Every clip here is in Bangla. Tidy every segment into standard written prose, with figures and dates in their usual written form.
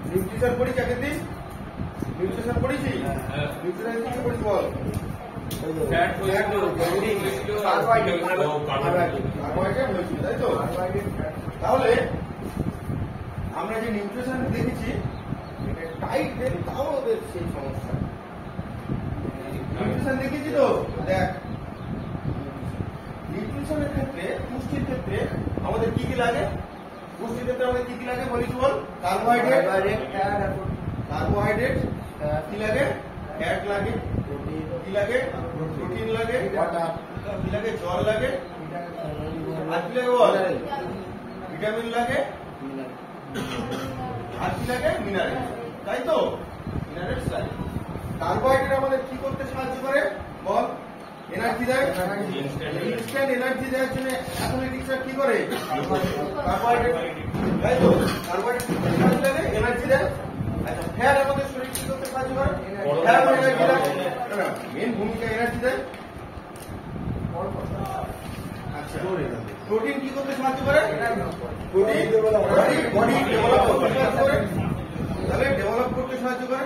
নিউট্রিশন পড়িস আগের দিন? নিউট্রিশন পড়িছি? নিউট্রিশন কি পড়িস বল? তাহলে আমরা যে নিউট্রিশন দেখেছি টাইট দেন তাও ওদের সেই সমস্যা। নিউট্রিশন দেখেছি তো দেখ, নিউট্রিশনের ক্ষেত্রে পুষ্টির ক্ষেত্রে আমাদের কি কি লাগে? পুষ্টির ক্ষেত্রে আমাদের কি কি লাগে বলিস বল? কার্বোহাইড্রেট কি লাগে? ফ্যাট লাগে, কি লাগে? প্রোটিন লাগে, কি লাগে? জল লাগে, আর কি লাগে বল? ভিটামিন লাগে, আর কি লাগে? মিনারেল, তাই তো? মিনারেলস লাগে। কার্বোহাইড্রেট আমাদের কি করতে সাহায্য করে বল? এনার্জি দেয়। ইনস্ট্যান্ট এনার্জি দেওয়ার জন্য অ্যাথলেটিক্সরা কি করে? কার্বোহাইড্রেট, তাই তো? কার্বোহাইড্রেট লাগে, এনার্জি দেয়। আচ্ছা, ফ্যাট আমাদের শরীর কি করতে সাহায্য করে? ফ্যাট এনার্জি দেয়, মেন ভূমিকা এনার্জি দেয়। আচ্ছা, প্রোটিন কি করতে সাহায্য করে? প্রোটিন বডি ডেভেলপ করতে সাহায্য করে, তাহলে ডেভেলপ করতে সাহায্য করে।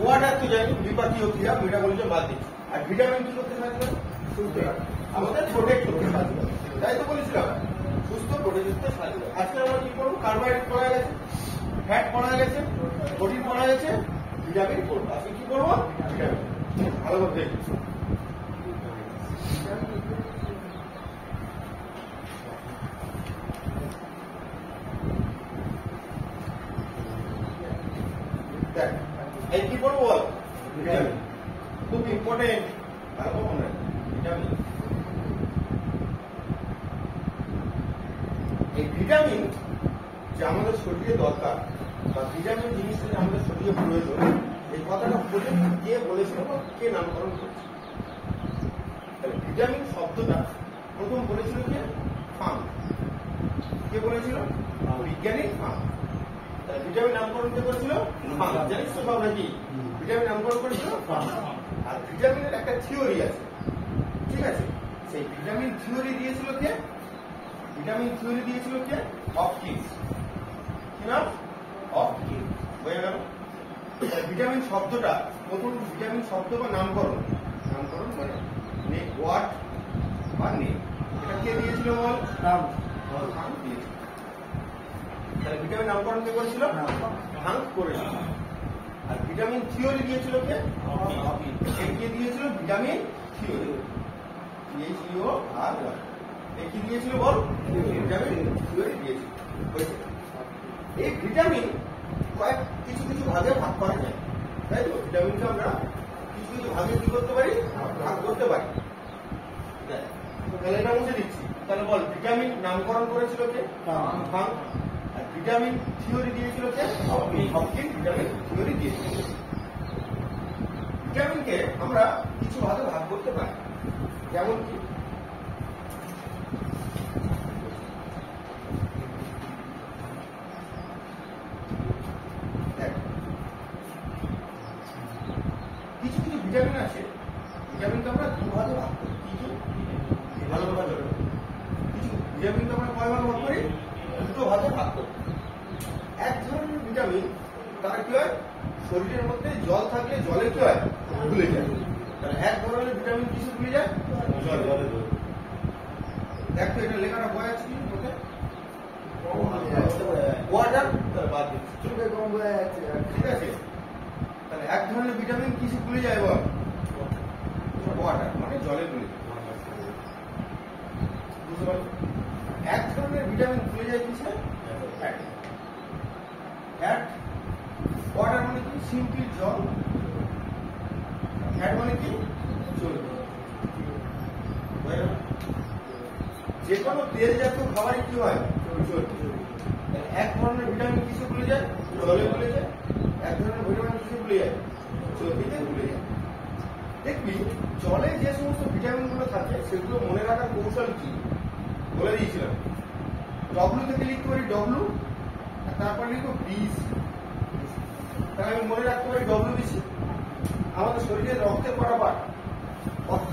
ওয়াটার তো জানি বিপাকীয় ক্রিয়া, মেটাবলিজম বাদ দিচ্ছি। আর ভিটামিন কি করতে সাহায্য করে? সুস্থ আমাদের প্রোটেক্ট করতে সাহায্য করে, তাই তো বলেছিলাম? সুস্থ প্রোটেক্ট করতে সাহায্য করে। আজকে আমরা কি করবো? কার্বোহাইড্রেট পড়া গেছে, ফ্যাট পড়া গেছে, প্রোটিন পড়া গেছে, ভিটামিন পড়বো। আজকে কি করবো? ভিটামিন। ভালো করে দেখি। দেখ এই কি পড়বো বল? ভিটামিন। খুব ইম্পর্টেন্ট, ভালো মনে রাখবে ভিটামিন। এই ভিটামিন যে আমাদের শরীরে দরকার, বা ভিটামিন জিনিসটা যে আমাদের শরীরে প্রয়োজন, এই কথাটা বলে কে বলেছিল বা কে নামকরণ করেছে? তাহলে ভিটামিন শব্দটা প্রথম বলেছিল কে? ফাং। কে বলেছিল? বিজ্ঞানী ফাং। তাহলে ভিটামিন নামকরণ কে করেছিল? ফাং। জানিস তো সব নাকি? ভিটামিন নামকরণ করেছিল ফাং। আর ভিটামিনের একটা থিওরি আছে, ঠিক আছে? সেই ভিটামিন থিওরি দিয়েছিল কে? ভিটামিন থিওরি দিয়েছিল কে? হপকিন্স। কি নাম? হপকিন্স। হয়ে গেল। ভিটামিন শব্দটা প্রথম, ভিটামিন শব্দ বা নামকরণ, নামকরণ মানে ওয়ার্ড বা নেম, এটা কে দিয়েছিল বল? ফাং দিয়েছিল। তাহলে ভিটামিন নামকরণ কে করেছিল? ফাং করেছিল। আর ভিটামিন থিওরি দিয়েছিল কে? কে দিয়েছিল? Vitamin theory. THEO আর ওয়াই। কি দিয়েছিল বল? ভিটামিন থিওরি দিয়েছিল। এই ভিটামিন কয়েক কিছু কিছু ভাগে ভাগ করা যায়, তাই তো? ভিটামিনকে আমরা কিছু কিছু ভাগে কি করতে পারি? ভাগ করতে পারি। তাহলে এটা মুছে দিচ্ছি। তাহলে বল, ভিটামিন নামকরণ করেছিল কে? ফাং। আর ভিটামিন থিওরি দিয়েছিল কে? হপকিন্স ভিটামিন থিওরি দিয়েছিল। ভিটামিনকে আমরা কিছু ভাগে ভাগ করতে পারি, যেমন কি? কিছু কিছু ভিটামিন আছে, ভিটামিনকে আমরা দুভাগে ভাগ করি। কিছু ভালো ভাগ করি, কিছু ভিটামিনকে আমরা কয় ভাগে ভাগ করি? দুটো ভাগে ভাগ করি। এক ধরনের ভিটামিন, তারা কি হয়? শরীরের মধ্যে জল থাকলে জলে কি হয়? গুলে যায়। তাহলে এক ধরনের ভিটামিন কিছু গুলে যায় জলে। দেখো এটা লেখাটা বয় আছে কি? ওয়াটার বাদ দিচ্ছি, চোখে কম বোঝা যাচ্ছে, ঠিক আছে? তাহলে এক ধরনের ভিটামিন কিছু গুলে যায় বল? ওয়াটার মানে জলে গুলে যায়। বুঝতে পারো? এক ধরনের ভিটামিন গুলে যায় কিসে? ফ্যাট। ফ্যাট, ওয়াটার মানে কি? সিম্পল জল। ফ্যাট মানে কি? চর্বি। যে কোনো তেল জাতীয় খাবারে কি হয়? চর্বি। এক ধরনের ভিটামিন কিসে গুলে যায়? জলে গুলে যায়। এক ধরনের ভিটামিন কিসে গুলে যায়? চর্বিতে গুলে যায়। দেখবি জলে যে সমস্ত ভিটামিন গুলো থাকে সেগুলো মনে রাখার কৌশল কি বলে দিয়েছিলাম। ডব্লু থেকে লিখতে পারি ডব্লু, আর তারপর লিখবো বিস। তাহলে আমি মনে রাখতে পারি WBC। আমাদের শরীরের রক্তের পারাপার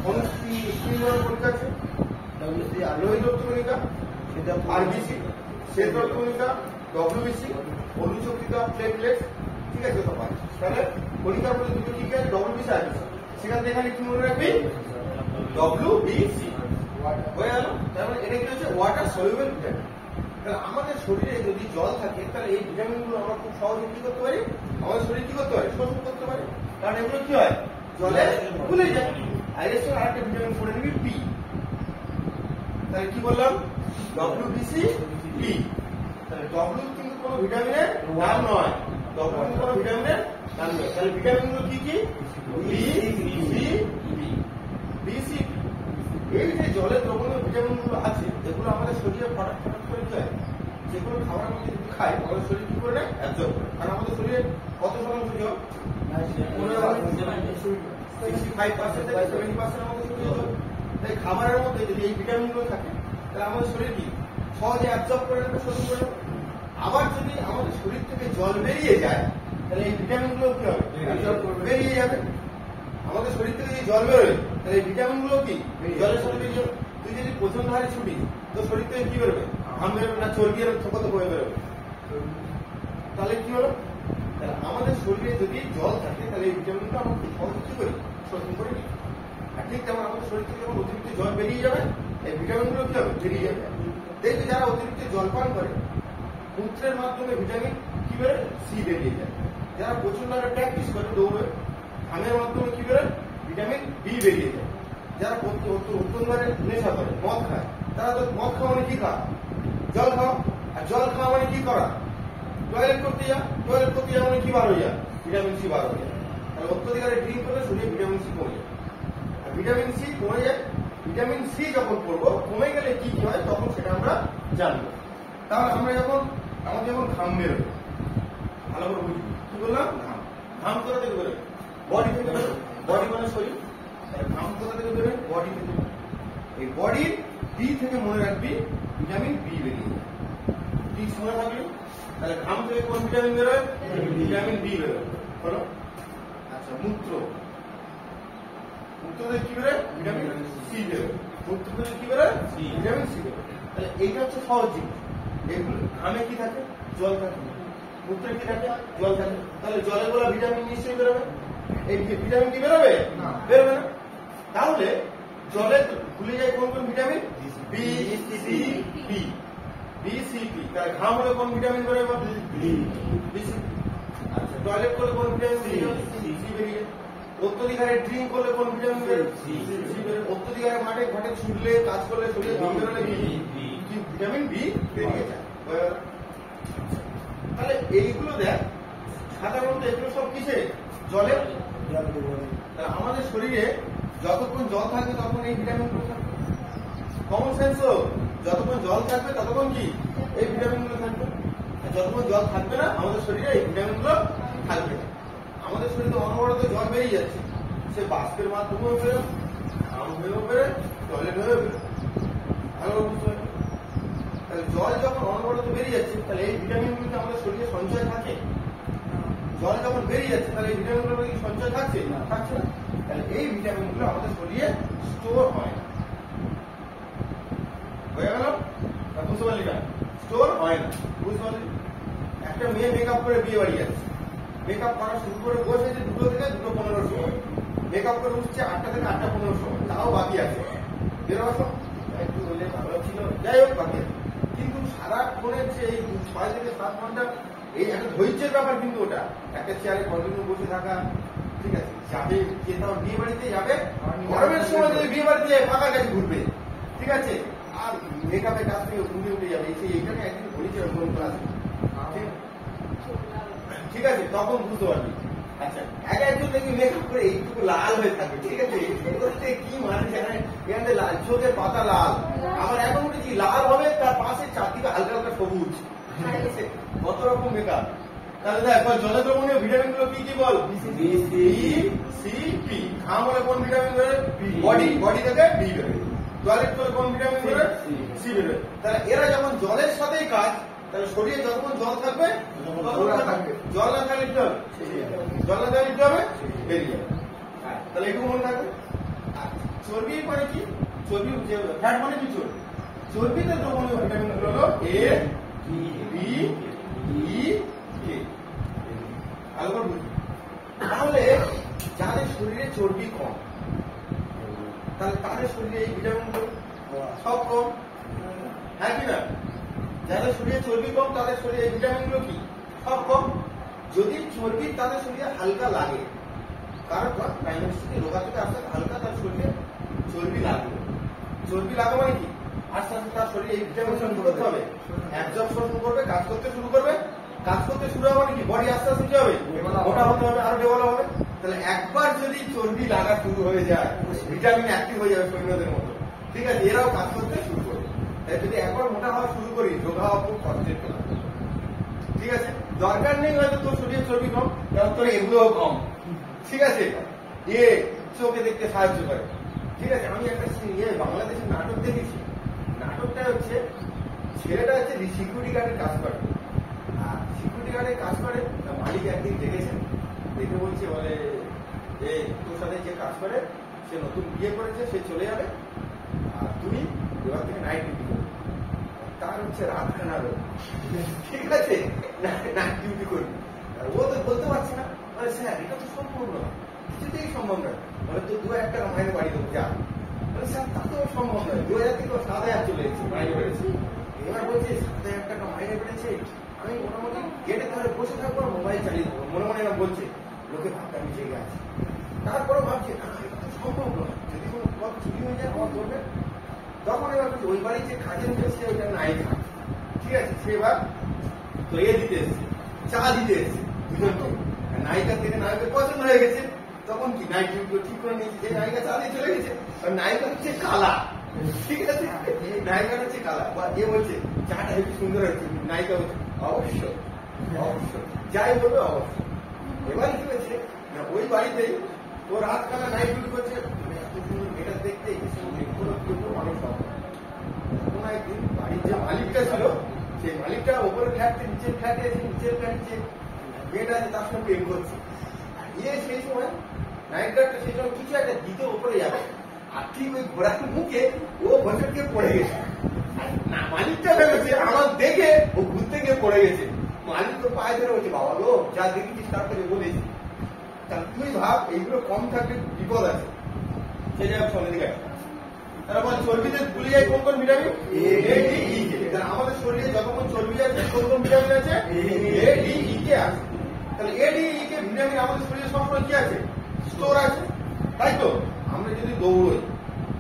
পরীক্ষা আছে, WBC আর লোহিত রক্তকণিকা, RBC শ্বেত রক্তকণিকা, ডব্লিউবিসি অনুচক্রিত প্লেটলেটস, ঠিক আছে তো পাই। তাহলে কণিকার মধ্যে দুটো কি আছে, ডব্লিউবিসি আর সেখান থেকে এখানে কি মনে রাখবি, ডব্লিউবিসি হয়ে গেল। তাহলে এটা কি হচ্ছে ওয়াটার সলিউবল ভিটামিন। তাহলে আমাদের শরীরে যদি জল থাকে তাহলে এই ভিটামিন গুলো আমরা খুব সহজে কি করতে পারি, আমাদের শরীর কি করতে পারে, শোষণ করতে পারে। কারণ এগুলো কি হয়, জলে গুলে যায়। আর এর সঙ্গে আরেকটা ভিটামিন পড়ে নিবি বি। তাহলে কি বললাম, ডব্লিউবিসি বি। তাহলে ডব্লিউ কিন্তু কোনো ভিটামিনের নাম নয়, ডব্লিউ কিন্তু কোনো ভিটামিনের নাম নয়। তাহলে ভিটামিন গুলো কি কি, B C B, B C. এই যে জলের দ্রবণীয় ভিটামিন গুলো আছে এগুলো আমাদের শরীরে ফটাফট করে যায়, যেগুলো খাবারের মধ্যে যদি খাই আমাদের শরীর কি করে নেয়, অ্যাবজর্ব করে। কারণ আমাদের শরীরে কত শতাংশ জল, 65% থেকে 70% আমাদের শরীরে জল। তাই খাবারের মধ্যে যদি এই ভিটামিন গুলো থাকে তাহলে আমাদের শরীর কি সহজে অ্যাবজর্ব করে নেবে, শোষণ করে নেবে। আবার যদি আমাদের শরীর থেকে জল বেরিয়ে যায় তাহলে এই ভিটামিন গুলো কি হবে, বেরিয়ে যাবে। আমাদের শরীর থেকে যদি জল বেরোয় তাহলে এই ভিটামিন গুলো কি জলের সাথে বেরিয়ে যাবে। তুই যদি প্রচন্ড হারে ছুটি তো শরীর থেকে কি বেরোবে, ঘাম বেরোবে না চর্বি এরকম থোকাতে বয়ে বেরোবে। তাহলে কি হলো, তাহলে আমাদের শরীরে যদি জল থাকে তাহলে এই ভিটামিন গুলো আমরা খুব সহজে কি করি, শোষণ করে নিই। আর ঠিক তেমন আমাদের শরীর থেকে যখন অতিরিক্ত জল বেরিয়ে যাবে এই ভিটামিন গুলো কি হবে, বেরিয়ে যাবে। দেখবে যারা অতিরিক্ত জল পান করে মূত্রের মাধ্যমে ভিটামিন কি বেরোয়, সি বেরিয়ে যায়। যারা প্রচন্ড হারে প্র্যাকটিস করে দৌড়ে ঘামের মাধ্যমে কি বেরোয়, ভিটামিন বি বেরিয়ে যায়। যারা অত্যন্ত হারে নেশা করে মদ খায় তারা তো মদ খাওয়া মানে কি খাওয়া, জল খাওয়া। আর জল খাওয়া মানে কি করা, টয়লেট করতে যা, টয়লেট করতে যা মানে কি বার হয়ে যায়, ভিটামিন সি বার হয়ে যায়। তাহলে অত্যধিক হারে ড্রিঙ্ক করলে শরীরে ভিটামিন সি কমে যায়। আর ভিটামিন সি কমে যায়, ভিটামিন সি যখন পড়বো কমে গেলে কি কি হয় তখন সেটা আমরা জানবো। তাহলে আমরা আমাদের যখন ঘাম বেরোবে ভালো করে বুঝবি, কি বললাম, ঘাম কোথা থেকে বেরোবে, বডি থেকে বেরোবে। বডি মানে শরীর, ঘাম কোথা থেকে বেরোবে, বডি থেকে। এই বডি বি থেকে মনে রাখবি ভিটামিন বি বেরিয়ে যায়। ঠিক মনে থাকলো। তাহলে ঘাম থেকে কোন ভিটামিন বেরোয়, ভিটামিন বি বেরোয়। হলো। আচ্ছা, মূত্র থেকে কি বেরোয়, ভিটামিন সি বেরোয়। মূত্র থেকে কি বেরোয়, ভিটামিন সি বেরোয়। তাহলে এইটা হচ্ছে সহজ জিনিস। এগুলো ঘামে কি থাকে, জল থাকে। মূত্রে কি থাকে, জল থাকে। তাহলে জলে বলা ভিটামিন নিশ্চয়ই বেরোবে। এই ভিটামিন কি বেরোবে, বেরোবে না। তাহলে জলে ভুলে যায় কোন কোন vitamin, B C P, B C P. তাহলে ঘাম হলে কোন ভিটামিন বেরোবে, বি সি। আচ্ছা, টয়লেট করলে কোন ভিটামিন, সি বেরিয়ে। অত্যধিক হারে ড্রিঙ্ক করলে কোন ভিটামিন বেরোবে, সি বেরোবে। অত্যধিক হারে মাঠে ঘাটে ছুটলে কাজ করলে শরীরে ঘাম বেরোলে ভিটামিন বি বেরিয়ে যায়। তাহলে এইগুলো দেখ সাধারণত এগুলো সব কিসে, জলে। আমাদের শরীরে যতক্ষণ জল থাকবে ততক্ষণ এই ভিটামিন গুলো থাকবে। কমন সেন্স, যতক্ষণ জল থাকবে ততক্ষণ কি এই ভিটামিন গুলো থাকবে। আর যতক্ষণ জল থাকবে না আমাদের শরীরে এই ভিটামিন গুলো থাকবে না। আমাদের শরীরে অনবরত জল বেরিয়ে যাচ্ছে, সে বাষ্পের মাধ্যমেও বেরো, ঘাম হয়েও বেরো, টয়লেট হয়েও বেরো। ভালো বুঝতে হবে। তাহলে জল যখন অনবরত বেরিয়ে যাচ্ছে তাহলে এই ভিটামিন গুলো আমাদের শরীরে সঞ্চয় থাকে। জল যখন বেরিয়ে যাচ্ছে তাহলে এই ভিটামিন গুলো কি সঞ্চয় থাকছে, না থাকছে না। তাহলে এই ভিটামিন গুলো আমাদের শরীরে স্টোর হয় না। হয়ে গেল, বুঝতে পারলি না, স্টোর হয় না। বুঝতে পারলি, একটা মেয়ে মেকআপ করে বিয়ে বাড়ি যাচ্ছে, মেকআপ করা শুরু করে বসেছে 2টো থেকে 2:15 সময়, মেকআপ করে উঠছে 8টা থেকে 8:15 সময়, তাও বাকি আছে বেরোবার সময় একটু হলে ভালো ছিল, যাই হোক বাকি আছে। কিন্তু সারাক্ষণের যে এই 6 থেকে 7 ঘন্টা এই একটা ধৈর্যের ব্যাপার, কিন্তু ওটা একটা চেয়ারে কন্টিনিউ বসে থাকা, ঠিক আছে। যাবে যে তাও বিয়ে বাড়িতে যাবে, গরমের সময় যদি বিয়ে বাড়িতে ফাঁকা কাছে ঘুরবে, ঠিক আছে। আর মেকআপের কাছ থেকে উঠে যাবে, এইখানে একদিন বলেছে কোন ক্লাস, ঠিক আছে, তখন বুঝতে পারবি। আচ্ছা, একজন দেখবি মেকআপ করে এইটুকু লাল হয়ে থাকবে, ঠিক আছে, কি মানে এখানে লাল, চোখের পাতা লাল, আমার এখন উঠেছি লাল হবে, তার পাশে চারদিকে হালকা হালকা সবুজ, ঠিক আছে, কত রকম মেকআপ। তাহলে দেখ জলে দ্রবণীয় ভিটামিন গুলো কি কি বল, বি সি পি। ঘাম হলে কোন ভিটামিন বেরোয়, বডি থেকে বি বেরোয়। টয়লেট করলে কোন ভিটামিন বেরোয়, সি বেরোয়। তাহলে এরা যখন জলের সাথেই কাজ, তাহলে শরীরে যতক্ষণ জল থাকবে জল না থাকলে কি হবে, জল না থাকলে কি হবে, বেরিয়ে যাবে। তাহলে এটুকু মনে থাকবে। চর্বি মানে কি, চর্বি ফ্যাট মানে কি, চর্বিতে দ্রবণীয় ভিটামিন হলো এ, বি, চর্বি কম, তাহলে তাদের শরীরে এই ভিটামিনগুলো সব কম, হ্যাঁ কি না? যাদের শরীরে চর্বি কম তাদের শরীরে এই ভিটামিনগুলো কি সব কম। যদি চর্বি তাদের শরীরে হালকা লাগে, কারণ প্রাইমারি রোগা থেকে আসতে হালকা তার শরীরে চর্বি লাগবে। চর্বি লাগা মানে কি? আস্তে আস্তে তার শরীরে এই ভিটামিন করতে হবে, অ্যাবজর্পশন করবে, কাজ করতে শুরু করবে। কাজ করতে শুরু হবে মানে কি? বডি আস্তে আস্তে কি হবে? মোটা হতে হবে, আরো ডেভেলপ হবে। তাহলে একবার যদি চর্বি লাগা শুরু হয়ে যায়, ভিটামিন অ্যাক্টিভ হয়ে যাবে সৈন্যদের মতো, ঠিক আছে? এরাও কাজ করতে শুরু করবে। তাই যদি একবার মোটা হওয়া শুরু করি, রোগা হওয়া খুব কষ্টের কথা, ঠিক আছে? দরকার নেই হয়তো তোর শরীরে চর্বি কম, কারণ তোর এগুলোও কম, ঠিক আছে? চোখে দেখতে সাহায্য করে, ঠিক আছে? আমি একটা বাংলাদেশের নাটক দেখেছি। নাটকটা হচ্ছে ছেলেটা হচ্ছে সিকিউরিটি গার্ডের কাজ করে, আর সিকিউরিটি গার্ডের কাজ করে মালিক একদিন দেখেছেন, দেখে বলছে বলে তোর সাথে যে কাজ করে সে নতুন বিয়ে করেছে, সে চলে যাবে, আর তুই এবার থেকে নাইট ডিউটি করবি। তার হচ্ছে রাতখানা রোগ, ঠিক আছে? নাইট ডিউটি করবি। ও তো বলতে পারছে না, স্যার এটা তো সম্ভব নয়, কিছুতেই সম্ভব নয়। বলে তো 2,000 টাকা মাইনে বাড়ি দেবো, যা। স্যার তা তো সম্ভব নয়, 2,000 থেকে 7,000 চলে এসেছে, মাইনে বেড়েছে। এবার বলছে 7,000 টাকা মাইনে বেড়েছে, আমি মোটামুটি গেটে ধরে বসে থাকবো, মোবাইল চালিয়ে দেবো। মনে মনে এরা বলছে, লোকে ভাবটা আমি জেগে আছে। তারপরে ভাবছে না, এটা তো সম্ভব নয়, যদি কোনো পথ চুরি হয়ে যায় আমার ধরবে। তখন এবার ওই বাড়ি যে কাজের সে ওইটা নাই খায়, ঠিক আছে? সে এবার তো দিতে এসছে, চা দিতে এসছে দুজনকে। নায়িকা থেকে নায়কের পছন্দ হয়ে গেছে, তখন কি নাইট ডিউটি ঠিক করে নিয়েছে, যে নায়িকা চা দিয়ে চলে গেছে। আর নায়িকা হচ্ছে কালা, ঠিক আছে? নায়িকা হচ্ছে কালা, বা এ বলছে চাটা হেবি সুন্দর হয়েছে, নায়িকা বলছে অবশ্যই অবশ্যই, যাই বলবে অবশ্যই। এবার কি হয়েছে না, ওই বাড়িতেই ও রাত কালা নাইট ডিউটি করছে, এত সুন্দর মেয়েটা দেখতে অনেক সব। কোন একদিন বাড়ির যে মালিকটা ছিল, সেই মালিকটা ওপরে ফ্ল্যাট থেকে নিচের ফ্ল্যাটে এসে নিচের ফ্ল্যাটে যে মেয়েটা আছে তার সঙ্গে প্রেম করছে। সেই সময় নাইট গার্ডটা সেই সময় কিছু একটা দিতে ওপরে যাবে, আর ঠিক ওই ঘোড়ার মুখে ও বছরকে পড়ে গেছে। মালিকটা ভেবেছে আমার দেখে ও ঘুরতে গিয়ে পড়ে গেছে। মালিক তো পায়ে ধরে বলছে, বাবা গো যা দেখেছিস তার থেকে বলেছি। তাহলে তুই ভাব এইগুলো কম থাকলে বিপদ আছে। সে যাই সঙ্গে দিকে তারা বল চর্বিতে ভুলে যায় কোন কোন ভিটামিন? আমাদের শরীরে যতক্ষণ চর্বি আছে কোন কোন ভিটামিন আছে? এ ডি ই কে আছে। তাহলে A D E K vitamin আমাদের শরীরে সবসময় কি আছে? স্টোর আছে, তাই তো? আমরা যদি দৌড়ই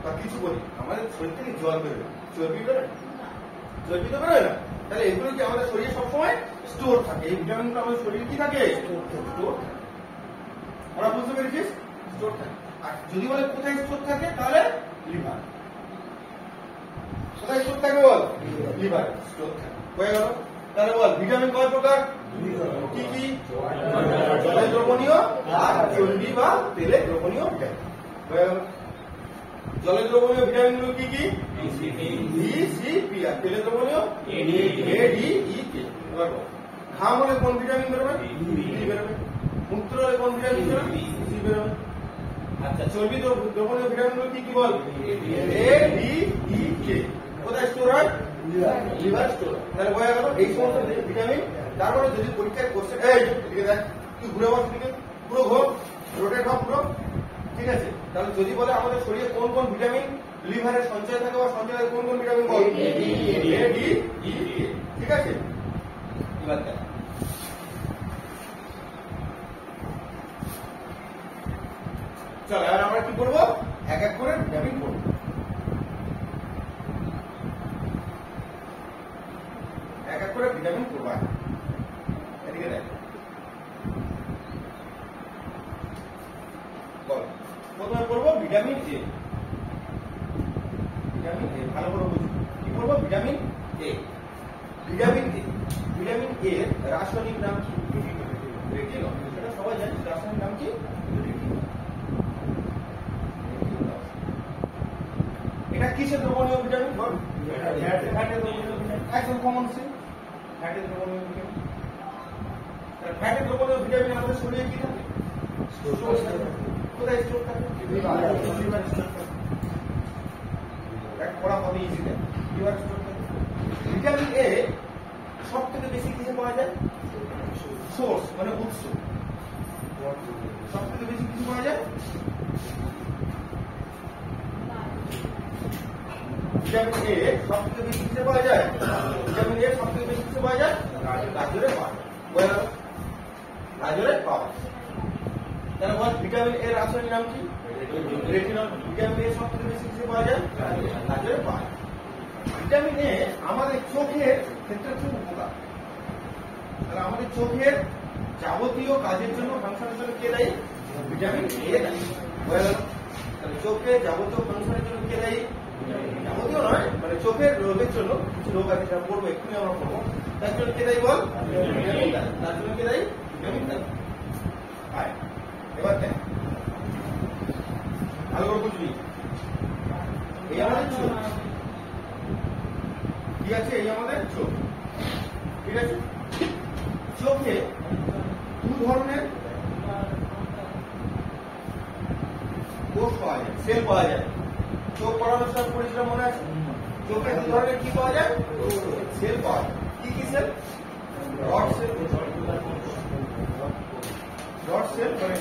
বা কিছু করি, আমাদের শরীর থেকে জল বেরোবে, চর্বি বেরোয়, চর্বি তো বেরোয় না। তাহলে এগুলো কি আমাদের শরীরে সবসময় স্টোর থাকে, এই ভিটামিনগুলো আমাদের শরীরে কি থাকে? স্টোর। আমরা বুঝতে পেরেছিস? স্টোর থাকে। আর যদি বলে কোথায় স্টোর থাকে, তাহলে লিভার। কোথায় স্টোর থাকে বল? লিভার স্টোর থাকে। হয়ে গেল। তাহলে বল ভিটামিন কয় প্রকার? কি কি? জলে দ্রবণীয় আর চর্বি বা তেলে দ্রবণীয় ভিটামিন। হয়ে গেল। জলে দ্রবণীয় ভিটামিন গুলো কি কি? D, C, P. আর তেলে দ্রবণীয় এ, ডি, ই, কে। ঘাম হলে কোন ভিটামিন বেরোবে? ডি বেরোবে। মূত্র হলে কোন ভিটামিন বেরোবে? সি বেরোবে। আচ্ছা, চর্বি দ্রবণীয় ভিটামিন গুলো কি কি বল? এ, ডি, ই, কে। কোথায় স্টোর হয়? Liver store. তাহলে বোঝা গেল এই সমস্ত ভিটামিন। তারপরে যদি পরীক্ষায় কোশ্চেন, এই দিকে দেখ, তুই ঘুরে বস, দিকে পুরো ঘোর, রোটেট হও পুরো, ঠিক আছে? তাহলে যদি বলে আমাদের শরীরে কোন কোন ভিটামিন লিভারের সঞ্চয় থাকে বা সঞ্চয় থাকে, কোন কোন ভিটামিন বল? এ, ডি, ই, কে। ঠিক আছে? এবার দেখ, চল এবার আমরা কি করবো? এক এক করে ভিটামিন পড়বো। এক এক করে ভিটামিন পড়বো। এদিকে দেখ, বল প্রথমে পড়বো ভিটামিন এ। ভিটামিন এ ভালো করে বুঝবো। কি পড়বো? Vitamin A. Vitamin A, vitamin A রাসায়নিক নাম কি? রেটিনল। সেটা সবাই জানে, রাসায়নিক নাম কি? এটা কিসের দ্রবণীয় ভিটামিন? ফ্যাটের দ্রবণীয় ভিটামিন। একদম কমন সেন্স, ফ্যাটের দ্রবণীয় ভিটামিন। ফ্যাটের দ্রবণীয় ভিটামিন আমাদের শরীরে কি থাকে? কোথায় স্টোর থাকে? লিভার স্টোর থাকে। পড়া হবে ইজি, লিভার স্টোর থাকে। ভিটামিন এ সব থেকে বেশি কিসে পাওয়া যায়? সোর্স মানে উৎস। সব থেকে বেশি কিছু পাওয়া যায় ভিটামিন এ সব থেকে বেশি কিছু পাওয়া যায় ভিটামিন এ সব থেকে বেশি কিছু পাওয়া যায় গাজরে পাওয়া যায় গাজরে পাওয়া যায় তাহলে বল ভিটামিন এর রাসায়নিক নাম কি রেটিনল ভিটামিন এ সব থেকে বেশি কিছু পাওয়া যায় গাজরে পাওয়া যায় ভিটামিন এ আমাদের চোখের ক্ষেত্রে খুব উপকার তাহলে আমাদের চোখের যাবতীয় কাজের জন্য ফাংশনের জন্য কে দায়ী ভিটামিন এ দায়ী তাহলে চোখের যাবতীয় ফাংশনের জন্য কে দায়ী যাবতীয় নয় মানে চোখের রোগের জন্য কিছু রোগ আছে যেটা পড়বো এক্ষুনি আমরা পড়বো তার জন্য কে দায়ী বল তার জন্য কে দায়ী ভিটামিন দায়ী এবার দেখ ভালো করে বুঝবি এই আমাদের চোখ কি আছে এই আমাদের চোখ ঠিক আছে চোখে দু ধরনের কোষ পাওয়া যায় সেল পাওয়া যায় চোখ পড়ানোর সময় পড়েছিলাম মনে আছে চোখে দু ধরনের কি পাওয়া যায় সেল পাওয়া যায় কি কি cell rod cell rod cell মানে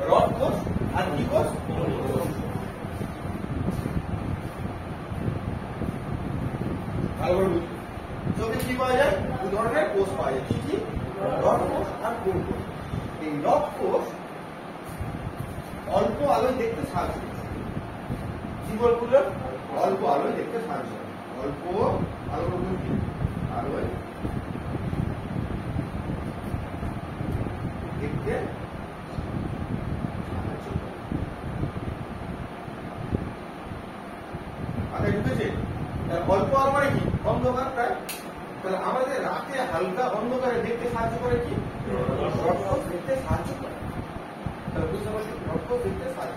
রড কোষ আর কি কোষ ভালো করে বুঝলি চোখে কি পাওয়া যায় দু ধরনের কোষ পাওয়া যায় কি কি রড কোষ আর কোণ কোষ এই রড কোষ অল্প আলোয় দেখতে সাহায্য করে কি বলবো অল্প আলোয় দেখতে সাহায্য করে অল্প আলো আলোয় দেখতে আগে ঢুকেছে অল্প আলো মানে কি অন্ধকার প্রায় তাহলে আমাদের রাতে হালকা অন্ধকারে দেখতে সাহায্য করে কি রড দেখতে সাহায্য করে তাহলে বুঝতে পারছি রড দেখতে সাহায্য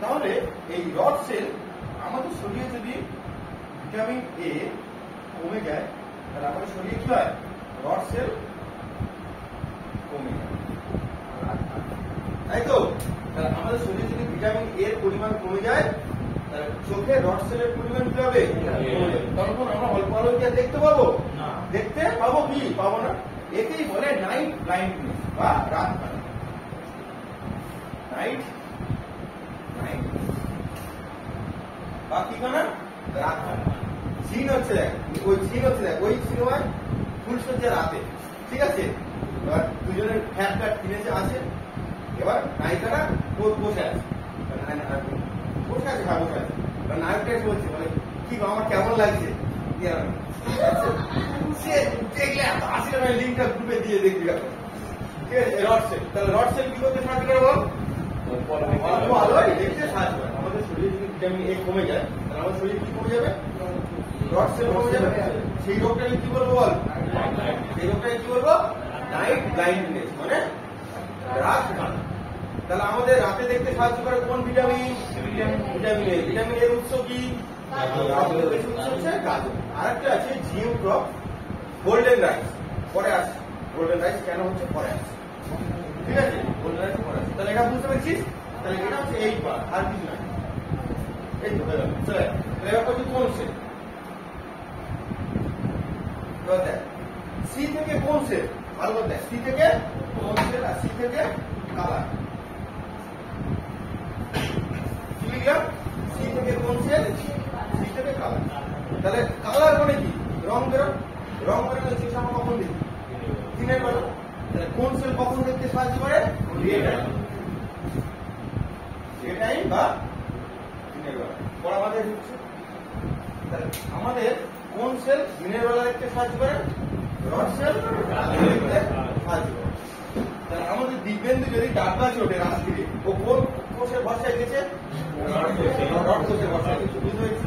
তাহলে এই রড সেল আমাদের শরীরে যদি ভিটামিন এ কমে যায় তাহলে আমাদের শরীরে কি হয় রড সেল কমে যায় তাই তো তাহলে আমাদের শরীরে যদি ভিটামিন এর পরিমাণ কমে যায় তাহলে চোখে রড সেলের পরিমাণ কি হবে তখন আমরা অল্প আলো কি দেখতে পাবো দেখতে পাবো কি পাবো না একেই বলে নাইট ব্লাইন্ডনেস বা রাত কানা নাইট বা কি কানা রাত কানা সিন হচ্ছে দেখ ওই সিনেমায় ফুল সজ্জা রাতে ঠিক আছে এবার দুজনের ফ্যাট ফ্যাট কিনেছে আছে এবার নায়িকারা বসে আছে বসে আছে নায়কটা এসে বলছে মানে কি আমার কেমন লাগছে সে দেখলে আসলে আমি লিঙ্কটা গ্রুপে দিয়ে দেখবি ঠিক আছে রড সেল তাহলে রড সেল কি করতে সাহায্য করে বল অল্প আলোয় দেখতে সাহায্য করে আমাদের শরীরে যদি ভিটামিন এ কমে যায় তাহলে আমাদের শরীর কি কমে যাবে রড সেল কমে যাবে সেই রোগটাকে কি বলবো বল সেই রোগটাকে কি বলবো নাইট ব্লাইন্ডনেস মানে রাত কানা তাহলে আমাদের রাতে দেখতে সাহায্য করে কোন ভিটামিন ভিটামিন এ ভিটামিন এর উৎস কি উৎস হচ্ছে গাজর আর একটা আছে জিও ক্রপ গোল্ডেন রাইস পরে আসছে গোল্ডেন রাইস কেন হচ্ছে পরে আসছে ঠিক আছে গোল্ডেন রাইস পরে আসছে তাহলে এটা বুঝতে পেরেছিস তাহলে এটা হচ্ছে এই পার্ট আর কিছু না এই তো হয়ে গেল চলে এবার হচ্ছে কোন সেল দেখ সি থেকে কোন সেল ভালো করে দেখ সি থেকে কোন সেল আর সি থেকে কালার সি থেকে কোন সেল সি থেকে কালার তাহলে কালার মানে কি রং বেরোনো সেই সময় কখন দেখি দিনের বেলা তাহলে কোন সেল কখন দেখতে সাহায্য করে ডে টাইম বা দিনের বেলা পড়া আমাদের হচ্ছে তাহলে আমাদের কোন সেল দিনের বেলা দেখতে সাহায্য করে রড সেল দেখতে সাহায্য করে তাহলে আমাদের দিব্যেন্দু যদি ডাক্তার ওঠে রাত্রিরে ও কোন কোষের ভরসায় গেছে রড কোষের ভরসায় গেছে বুঝতে পেরেছি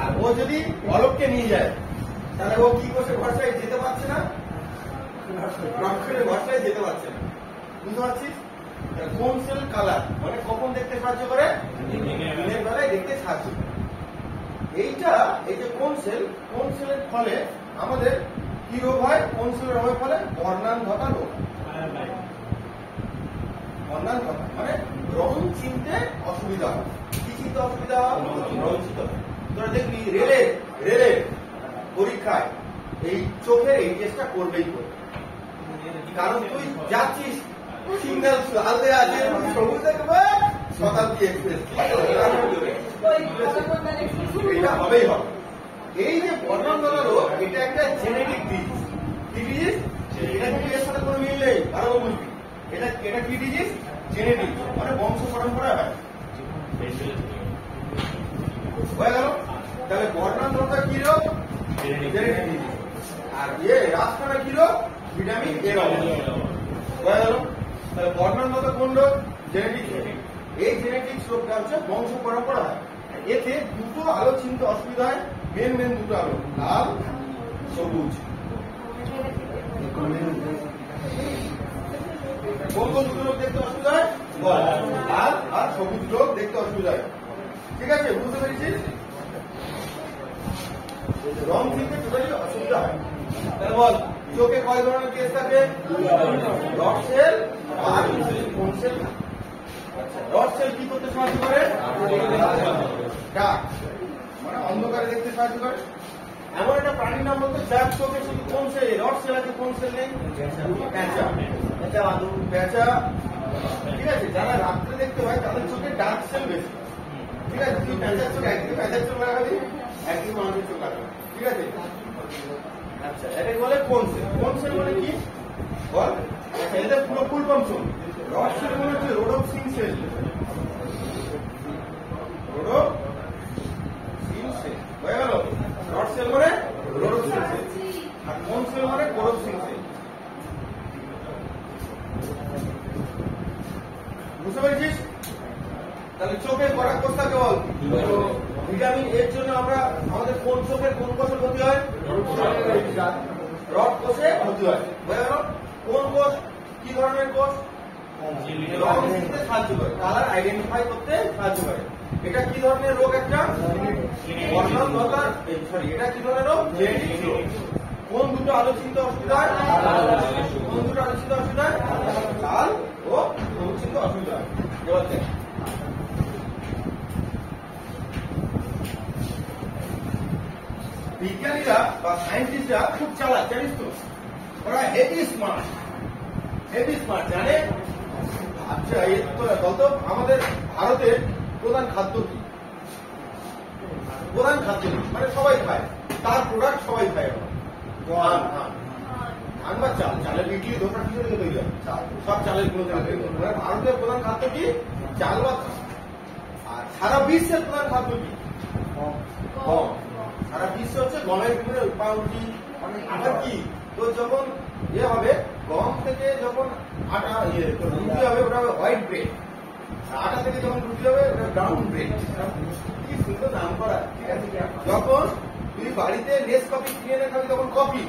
আর ও যদি অলোককে নিয়ে যায় তাহলে ও কি কোষের ভরসায় যেতে পারছে না রক্তের ভরসায় যেতে পারছে না বুঝতে পারছিস কোন সেল কালার মানে কখন দেখতে সাহায্য করে দিনের বেলায় দেখতে সাহায্য করে এইটা এই যে কোন সেলের ফলে আমাদের কি রোগ হয় কোন সেলের রোগের ফলে বর্ণান্ধতা রোগ বর্ণান্ধতা মানে রং চিনতে অসুবিধা হয় কি চিনতে অসুবিধা হয় রং চিনতে তোরা দেখবি রেলে পরীক্ষায় এই চোখের এই টেস্টটা করবেই করবে কারণ তুই যাচ্ছিস সিগন্যাল লালে আছে, সবুজ দেখবে শতাব্দী এক্সপ্রেস, এটা হবেই হবে। এই যে বর্ণাঢ্য রোগ, এটা একটা জেনেটিক ডিজিজ। কি ডিজিজ? এটা কিন্তু এর সাথে কোনো মিল নেই, ভালো বুঝবি। এটা কি ডিজিজ? জেনেটিক, মানে বংশ পরম্পরা হয়। হয়ে গেল? তাহলে বর্ণাঢ্যতা কি রোগ? Genetic disease. আর রাজখানা কি রোগ? ভিটামিন এ অভাব। হয়ে গেল? তাহলে বর্ণাঢ্যতা কোন রোগ? জেনেটিক। এই জেনেটিক রোগটা হচ্ছে বংশ পরম্পরা হয়। এতে দুটো আলো চিনতে অসুবিধা হয়, মেন দুটো আলো, লাল সবুজ। কোন দুটো রোগ দেখতে অসুবিধা হয়? লাল আর সবুজ রোগ দেখতে অসুবিধা হয়। ঠিক আছে, বুঝতে পেরেছিস? রং চিনতে টোটালি অসুবিধা হয়। তাহলে বল, চোখে কয় ধরনের কেস থাকে? রড সেল আর কোন সেল? রড সেল কি করতে সাহায্য করে? ডাক, মানে অন্ধকারে দেখতে সাহায্য করে। এমন একটা প্রাণীর নাম বলতে, যার চোখে শুধু কোন সেল, রড সেল আছে, কোন সেল নেই? পেঁচা। ঠিক আছে, যারা রাত্রে দেখতে হয় তাদের চোখে ডার্ক সেল বেশি। ঠিক আছে, তুই পেঁচার চোখ একদিকে পেঁচার চোখ লাগাবি, একদিকে মানুষের চোখ লাগাবি। ঠিক আছে, আচ্ছা, এটাই বলে কোন সেল। কোন সেল মানে কি বল? আচ্ছা, এটা পুরো ফুল ফর্ম শোন। রড সেল মানে হচ্ছে রোডোপ্সিন সেল। রোডোপ্সিন সেল হয়ে গেল। রড সেল মানে রোডোপ্সিন সেল, আর কোন সেল মানে কোরোপ্সিন সেল। বুঝতে পেরেছিস? তাহলে চোখের কটা কোষ থাকে বল? ভিটামিন এর জন্য আমরা আমাদের কোন চোখের কোন কোষের ক্ষতি হয়? রড কোষে ক্ষতি হয়। বুঝা গেল? কোন কোষ কি ধরনের কোষ? রং চিনতে সাহায্য করে, কালার আইডেন্টিফাই করতে সাহায্য করে। এটা কি ধরনের রোগ? একটা বর্ণাঢ্যতা, সরি, এটা কি ধরনের রোগ? জেনেটিক রোগ। কোন দুটো আলো চিনতে অসুবিধা হয়? কোন দুটো আলো চিনতে অসুবিধা হয়? লাল ও সবুজ চিনতে অসুবিধা হয়। এবার দেখ, বিজ্ঞানীরা বা সায়েন্টিস্টরা খুব চালাক, জানিস তো? ওরা হেভি স্মার্ট, জানে। আচ্ছা, বলতো আমাদের ভারতের প্রধান খাদ্য কি? প্রধান খাদ্য মানে সবাই খায়, তার প্রোডাক্ট সবাই খায়। ধান বা চাল, চালের ইডলি ধোসা কি থেকে তৈরি হয়? সব চালের গুলো থেকে তৈরি হয়। ভারতের প্রধান খাদ্য কি? চাল বা ধান। আর সারা বিশ্বের প্রধান খাদ্য কি? গম। সারা বিশ্ব হচ্ছে গমের বিভিন্ন পাউরুটি, আটা কি? তো যখন হবে গম থেকে যখন আটা রুটি হবে, ওটা হবে হোয়াইট ব্রেড। আটা থেকে যখন রুটি হবে, ওটা ব্রাউন ব্রেড। কি সুন্দর নাম করা। ঠিক আছে, যখন তুই বাড়িতে লেস কফি কিনে এনে খাবি তখন কফি,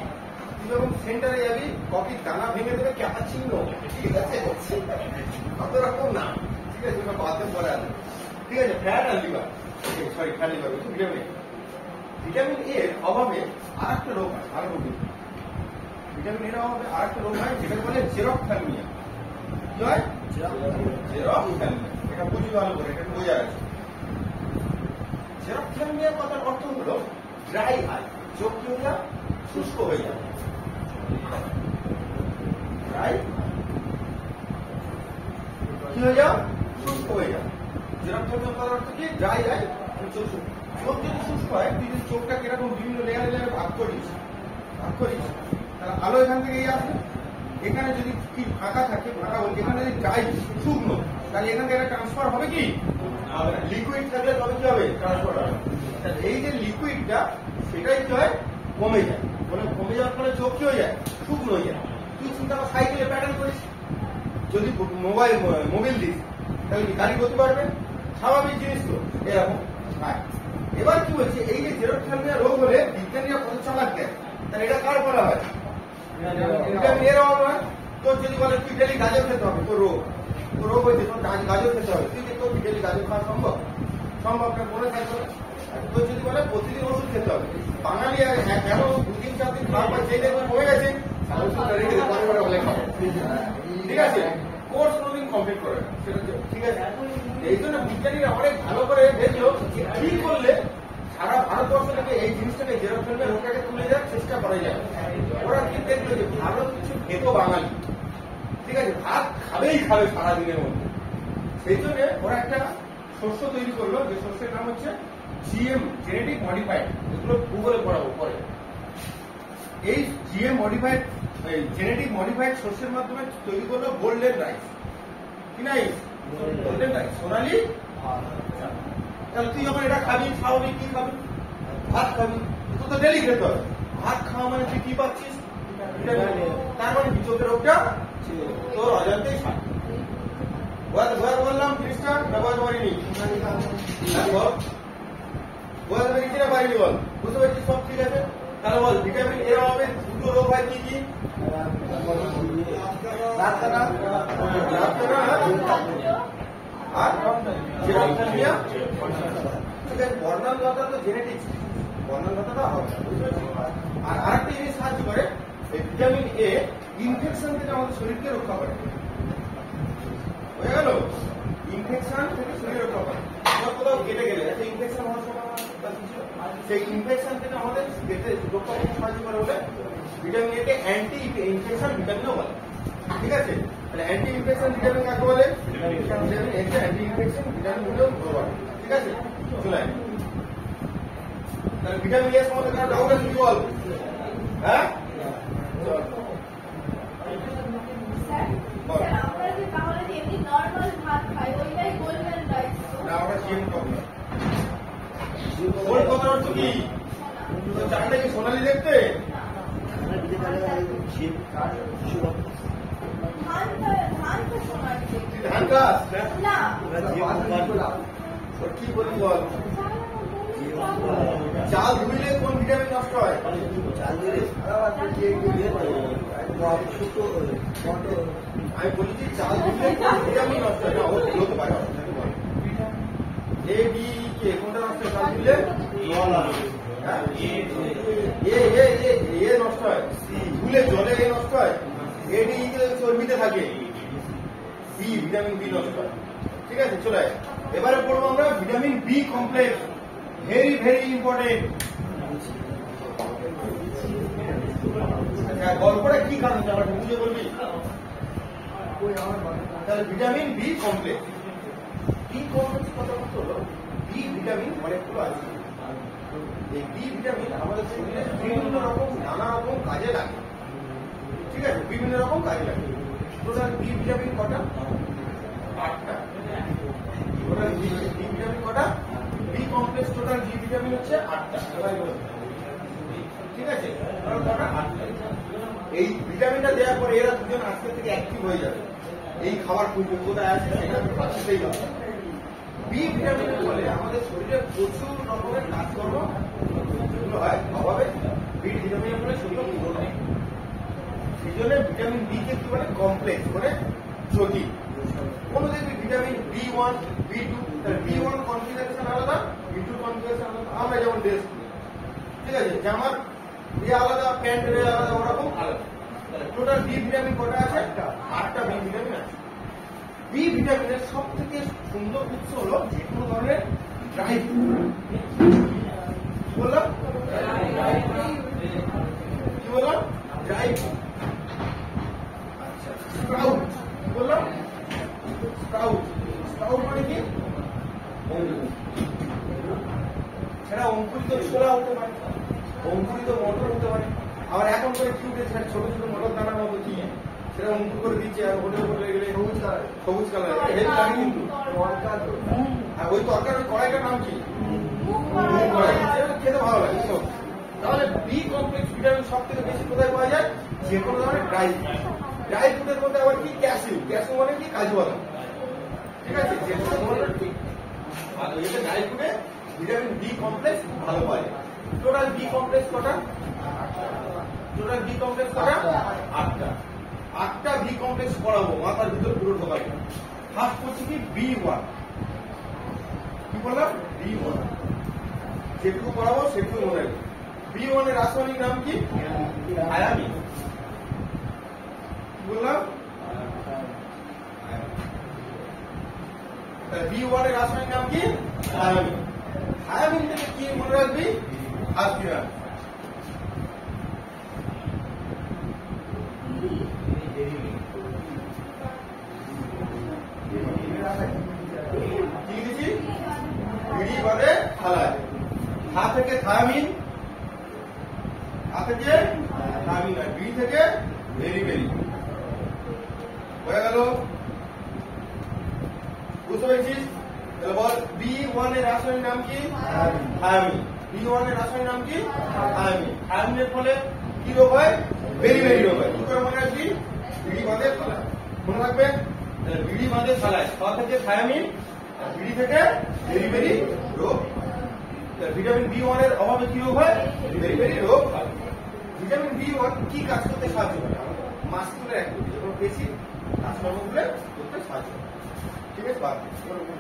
তুই যখন সেন্টারে যাবি কফির দানা ভেঙে দেবে ক্যাপাচিনো। ঠিক আছে, কত রকম নাম। ঠিক আছে, ওটা বাদে পরে আসবে। ঠিক আছে, ফ্যাট আর liver, sorry fat liver, vitamin এর অভাবে আর একটা রোগ হয়। ভালো রোগ, ভিটামিন এর অভাবে আর একটা রোগ হয়, যেটা বলে জেরপ্থ্যালমিয়া। কি হয়? জেরপ্থ্যালমিয়া। এটা বুঝি ভালো করে, এটা বোঝা গেছে। জেরপ্থ্যালমিয়ার কথার অর্থ হলো ড্রাই আই, চোখ কি হয়ে যায়? শুষ্ক হয়ে যায়। ড্রাই কি হয়ে যায়? শুষ্ক হয়ে যায়। জেরপ্থ্যালমিয়ার কথার অর্থ কি? ড্রাই আই, চোখ যদি শুষ্ক হয়, তুই যদি চোখটাকে এরকম বিভিন্ন লেয়ারে ভাগ করিস, তাহলে আলো এখান থেকে আসবে। এখানে যদি কি ফাঁকা থাকে, ফাঁকা বলতে এখানে যদি ড্রাই শুকনো, তাহলে এখান থেকে ট্রান্সফার হবে কি? লিকুইড থাকলে তবে কি হবে? ট্রান্সফার হবে। এই যে লিকুইডটা, সেটাই কি হয়? কমে যায়। কমে যাওয়ার ফলে চোখ কি হয়ে যায়? শুকনো হয়ে যায়। তুই চিন্তা কর, সাইকেলে প্যাটার্ন করিস, যদি মোবিল দিস, তাহলে কি গাড়ি গতি বাড়বে? স্বাভাবিক জিনিস তো, এরকম। এবার কি বলছে, এই যে জেরপ্থ্যালমিয়া রোগ হলে বিজ্ঞানীরা কত চালাক দেয়, তাহলে এটা কার করা হয়? ভিটামিন এর অভাব হয়। তোর যদি বলে তুই ডেলি গাজর খেতে হবে, তোর রোগ হয়েছে, তোর গাজর খেতে হবে, তুই তোর ডেলি গাজর খাওয়া সম্ভব না, মনে থাকবে না। তোর যদি বলে প্রতিদিন ওষুধ খেতে হবে, বাঙালি কেন 2-3-4 দিন খাওয়ার পর যেই দেখবেন হয়ে গেছে, ঠিক আছে, কোর্স কোনদিন কমপ্লিট করে না। ঠিক আছে, এই জন্য বিজ্ঞানীরা অনেক ভালো করে দেখলো কি করলে সারা ভারতবর্ষ থেকে এই জিনিসটাকে জেরপ্থ্যালমিয়া রোগটাকে তুলে দেওয়ার চেষ্টা করা যায়। ওরা কি দেখলো যে ভারত কিছু খেত বাঙালি, ঠিক আছে, ভাত খাবেই খাবে সারাদিনের মধ্যে। সেই জন্য ওরা একটা শস্য তৈরি করলো, যে শস্যের নাম হচ্ছে জিএম, জেনেটিক মডিফাইড। এগুলো ভূগোলে পড়াবো পরে। এই জিএম মডিফাইড, জেনেটিক মডিফাইড শস্যের মাধ্যমে তৈরি করলো গোল্ডেন রাইস। কি রাইস? গোল্ডেন রাইস, সোনালি। তাহলে তুই যখন এটা খাবি, স্বাভাবিক কি খাবি? ভাত খাবি। তো ডেলি খেতে হবে। ভাত খাওয়া মানে তুই কি পাচ্ছিস? তার মানে কি চোখের রোগটা তোর অজান্তেই সার। বললাম জিনিসটা না বলতে পারিনি? বলতে পারিনি না পারিনি? বল, বুঝতে পারছিস? সব ঠিক আছে। তাহলে বল, ভিটামিন এর অভাবে দুটো রোগ হয় কি কি? আর জেরোথ্যালমিয়া। ঠিক আছে, বর্ণালতা তো জেনেটিক্স, বর্ণালতাটা হবে। আর আরেকটা জিনিস সাহায্য করে, ভিটামিন এ ইনফেকশন থেকে আমাদের শরীরকে রক্ষা করে। হয়ে গেল? ইনফেকশন থেকে শরীর রক্ষা করে। কোথাও কেটে গেলে একটা ইনফেকশন হওয়ার সম্ভাবনা, সেই ইনফেকশন থেকে আমাদের রক্ষা করতে সাহায্য করে বলে ভিটামিন এ কে অ্যান্টি ইনফেকশন ভিটামিনও বলে। ঠিক আছে, তাহলে অ্যান্টি ইনফেকশন ভিটামিন কাকে বলে? ভিটামিন এ কে অ্যান্টি ইনফেকশন ভিটামিন বলেও বলে। ঠিক আছে, চলে আয়। তাহলে ভিটামিন এ সম্বন্ধে কারো ডাউট আছে কি বল? হ্যাঁ, চল। সোনালি দেখতে ধান গাছ কি বলি বল? চাল ধুইলে কোন ভিটামিন নষ্ট হয়? আমি বলছি চাল ধুইলে কোন ভিটামিন নষ্ট হয়? হতে পারে এ বি কে কোনটা নষ্ট হয়? চাল ধুইলে এ নষ্ট হয়, ধুলে জলে এ নষ্ট হয়, এ ডি চর্বিতে থাকে, বি ভিটামিন বি নষ্ট হয়। ঠিক আছে, চলে আয়। এবারে পড়বো আমরা vitamin B complex. Very very important. গল্পটা কি কারণ আমার বুঝে বলবি? তাহলে vitamin B complex, B complex কথা হলো বি ভিটামিন অনেকগুলো আছে। এই বি ভিটামিন আমাদের শরীরে বিভিন্ন রকম নানা রকম কাজে লাগে। ঠিক আছে, বিভিন্ন রকম কাজে লাগে। টোটাল বি ভিটামিন কটা? 8টা। টোটাল বি ভিটামিন কটা? B complex total B vitamin হচ্ছে 8টা। ঠিক আছে, কটা? 8টা। এই ভিটামিনটা দেওয়ার পরে এরা দুজন আজকে থেকে অ্যাক্টিভ হয়ে যাবে। এই খাবার কোথায় আছে সেটা বাঁচতেই হবে। বি ভিটামিনের ফলে আমাদের শরীরে প্রচুর রকমের কাজকর্ম হয়, অভাবে বি ভিটামিনের ফলে শরীরে পূরণ হয়। সেই জন্য ভিটামিন বি কে কি বলে? কমপ্লেক্স, মানে জটিল। কোন দেখবি vitamin B one, B2, B one configuration আলাদা, বি2 কনফিগারেশন আলাদা। আমরা যেমন ড্রেস, ঠিক আছে, জামার ইয়ে আলাদা, প্যান্টের আলাদা, ওরকম আলাদা। টোটাল বি ভিটামিন কটা আছে? 8টা বি ভিটামিন আছে। বি ভিটামিনের সব থেকে সুন্দর উৎস হলো যে কোনো ধরনের ড্রাই ফ্রুট। কি বললাম? কি বললাম? Dry fruit. আচ্ছা, স্প্রাউট। কি বললাম? স্প্রাউট। স্প্রাউট মানে কি? সেটা অঙ্কুরিত ছোলা হতে পারে, অঙ্কুরিত মটর হতে পারে। আবার এখন করে কি উঠেছে, ছোট ছোট মটর দানার মতো কি সেটা অঙ্কুর করে দিচ্ছে, আর হোটেল হোটেলে গেলে সবুজ কালার হেল্প লাগে কিন্তু। আর ওই তরকার ওই কড়াইটার নাম কি? খেতে ভালো লাগে। তাহলে বি কমপ্লেক্স ভিটামিন সব থেকে বেশি কোথায় পাওয়া যায়? যে কোনো ধরনের ড্রাই ফ্রুট। ড্রাই ফ্রুটের মধ্যে আবার কি? ক্যাশিউ। ক্যাশিউ মানে কি? কাজু বাদাম। ঠিক আছে, যে কোনো ধরনের ঠিক ভালো। এটা ড্রাই ফ্রুটে ভিটামিন বি কমপ্লেক্স ভালো পাওয়া যায়। টোটাল বি কমপ্লেক্স কটা? টোটাল বি কমপ্লেক্স কটা? 8টা। 8টা বি কমপ্লেক্স পড়াবো, মাথার ভিতর পুরো ঢোকাই। ফার্স্ট হচ্ছে কি? বি1। কি বললাম? বি1। যেটুকু পড়াবো সেটুকু মনে রাখবে। বি1 এর রাসায়নিক নাম কি? থায়ামিন। কি বললাম? বি1 এর রাসায়নিক নাম কি? থায়ামিন। থায়ামিন থেকে কি মনে রাখবি? আজকিরান। থায়ামিন, থেকে থায়ামিন আর বি থেকে ভেরি ভেরি। হয়ে গেল? বুঝতে পেরেছিস? তাহলে বল B1 এর রাসায়নিক নাম কি? থায়ামিন। B1 এর রাসায়নিক নাম কি? থায়ামিন। থায়ামিনের ফলে কি রোগ হয়? ভেরি ভেরি রোগ হয়। কি করে মনে রাখবি? বিড়ি বাঁধে ফালায়। মনে রাখবে? তাহলে বিড়ি বাঁধে ফালায় খ থেকে থায়ামিন আর বিড়ি থেকে ভেরি ভেরি রোগ। ভিটামিন B1 এর অভাবে কি রোগ হয়? ভেরি ভেরি রোগ হয়। ভিটামিন B1 কি কাজ করতে সাহায্য করে? মাসকুলার অ্যাক্টিভিটি, যখন পেশি কাজকর্মগুলো করতে সাহায্য করে। ঠিক আছে? বাদ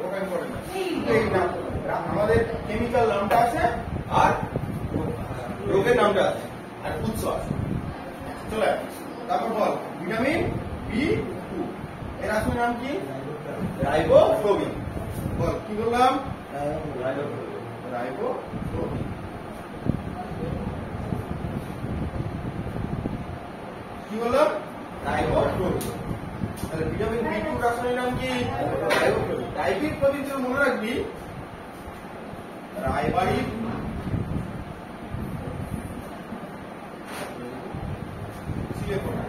ওটা ইম্পর্টেন্ট না। আমাদের কেমিক্যাল নামটা আছে আর রোগের নামটা আছে আর উৎস আছে। চলে তারপর বল ভিটামিন B2 এর আসল নাম কি? রাইবোফ্লাভিন। বল কি বললাম? রাইবোফ্লাভিন। কি বললাম? রাইবোফ্লাভিন। তাহলে ভিটামিন B2 রাসায়নিক নাম কি? রাইবোফ্লাভিন। রাইবোফ্লাভিন তুই মনে রাখবি রায়বাড়ির সিলেকোনা।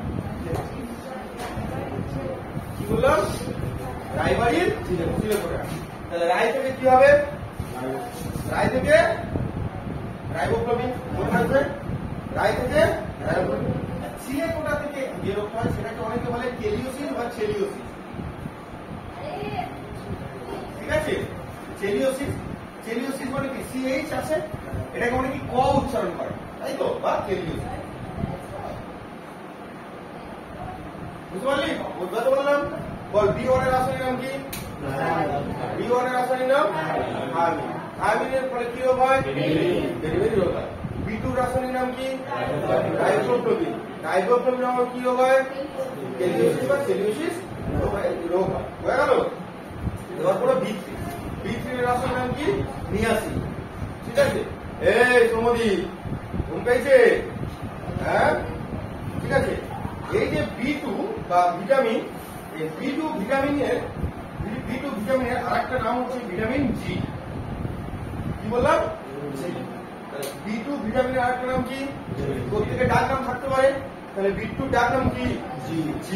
কি বললাম? রায়বাড়ির সিলেকোনা। তাহলে রায় থেকে কি হবে? রায় থেকে রাইবোফ্লাভিন। মনে রাখবে রায় থেকে রাইবোফ্লাভিন। সিলেকোনা থেকে যে রোগ হয় সেটাকে অনেকে বলে কেলিওসিস বা চেলিওসিস। ঠিক আছে? চেলিওসিস, চেলিওসিস মানে কি? CH আছে, এটাকে অনেকে ক উচ্চারণ করে, তাই তো? বা চেলিওসিস। বুঝতে পারলি? বুঝতে বললাম। বল B1 এর রাসায়নিক নাম কি? B1 এর রাসায়নিক নাম থায়ামিন। থায়ামিনের ফলে কি রোগ হয়? ভেরি ভেরি রোগ হয়। B2 রাসায়নিক নাম কি? রাইবোফ্লাভিন। রাইবোফ্লাভিন নামে কি রোগ হয়? কেলিওসিস বা চেলিওসিস রোগ হয়। হয়ে গেল? এবার পুরো B3। B3 এর রাসায়নিক নাম কি? নিয়াসিন। ঠিক আছে? এই সমদি ঘুম পেয়েছে? হ্যাঁ, ঠিক আছে। এই যে B2 বা ভিটামিন, এই B2 ভিটামিনের আরেকটা নাম হচ্ছে ভিটামিন G। কি বললাম? B2 ভিটামিনের আরেকটা নাম কি? প্রত্যেকে ডাক নাম থাকতে পারে। তাহলে B2 ডাক নাম কি? G।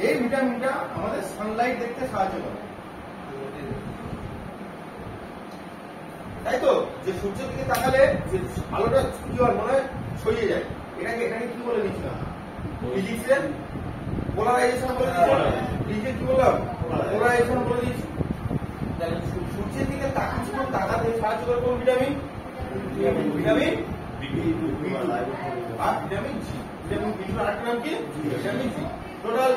এই ভিটামিনটা আমাদের সানলাইট দেখতে সাহায্য করে, তাই তো? যে সূর্যের দিকে তাকালে যে আলোটা কি হয় মনে হয় ছড়িয়ে যায়, এটাকে কি বলে দিচ্ছিলাম? ফিজিক্সের পোলারাইজেশন বলে দিচ্ছিলাম। ফিজিক্সে কি বললাম? পোলারাইজেশন বলে দিচ্ছি। তাহলে সূর্যের দিকে তাকাতে সাহায্য করে কোন ভিটামিন? ভিটামিন আর ভিটামিন G। ভিটামিন B এর আরেকটা নাম কি? Vitamin G। Total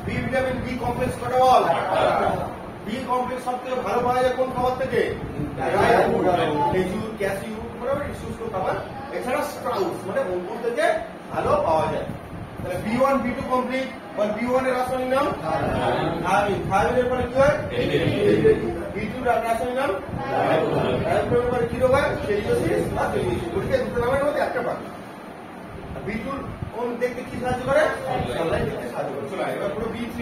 B vitamin B complex কটা বল? বি কমপ্লেক্স সবথেকে ভালো পাওয়া যায় কোন খাবার থেকে? খেজুর, ক্যাসিউ, মোটামুটি শুষ্ক খাবার। এছাড়া স্প্রাউটস মানে অঙ্কুর থেকে ভালো পাওয়া যায়। তাহলে B1 B2 কমপ্লিট। বা B1 এর রাসায়নিক নাম থায়ামিন। থায়ামিনের পরে কি হয়? B2 রাসায়নিক নাম রাইবোফ্লাভিনের পরে কি রোগ হয়? চেলিওসিস বা চেলিওসিস। ওদিকে দুটো নামের মধ্যে একটা পাবে। B2 কোন দেখতে কি সাহায্য করে? সানলাইট দেখতে সাহায্য করে। চলো এবার পুরো B3।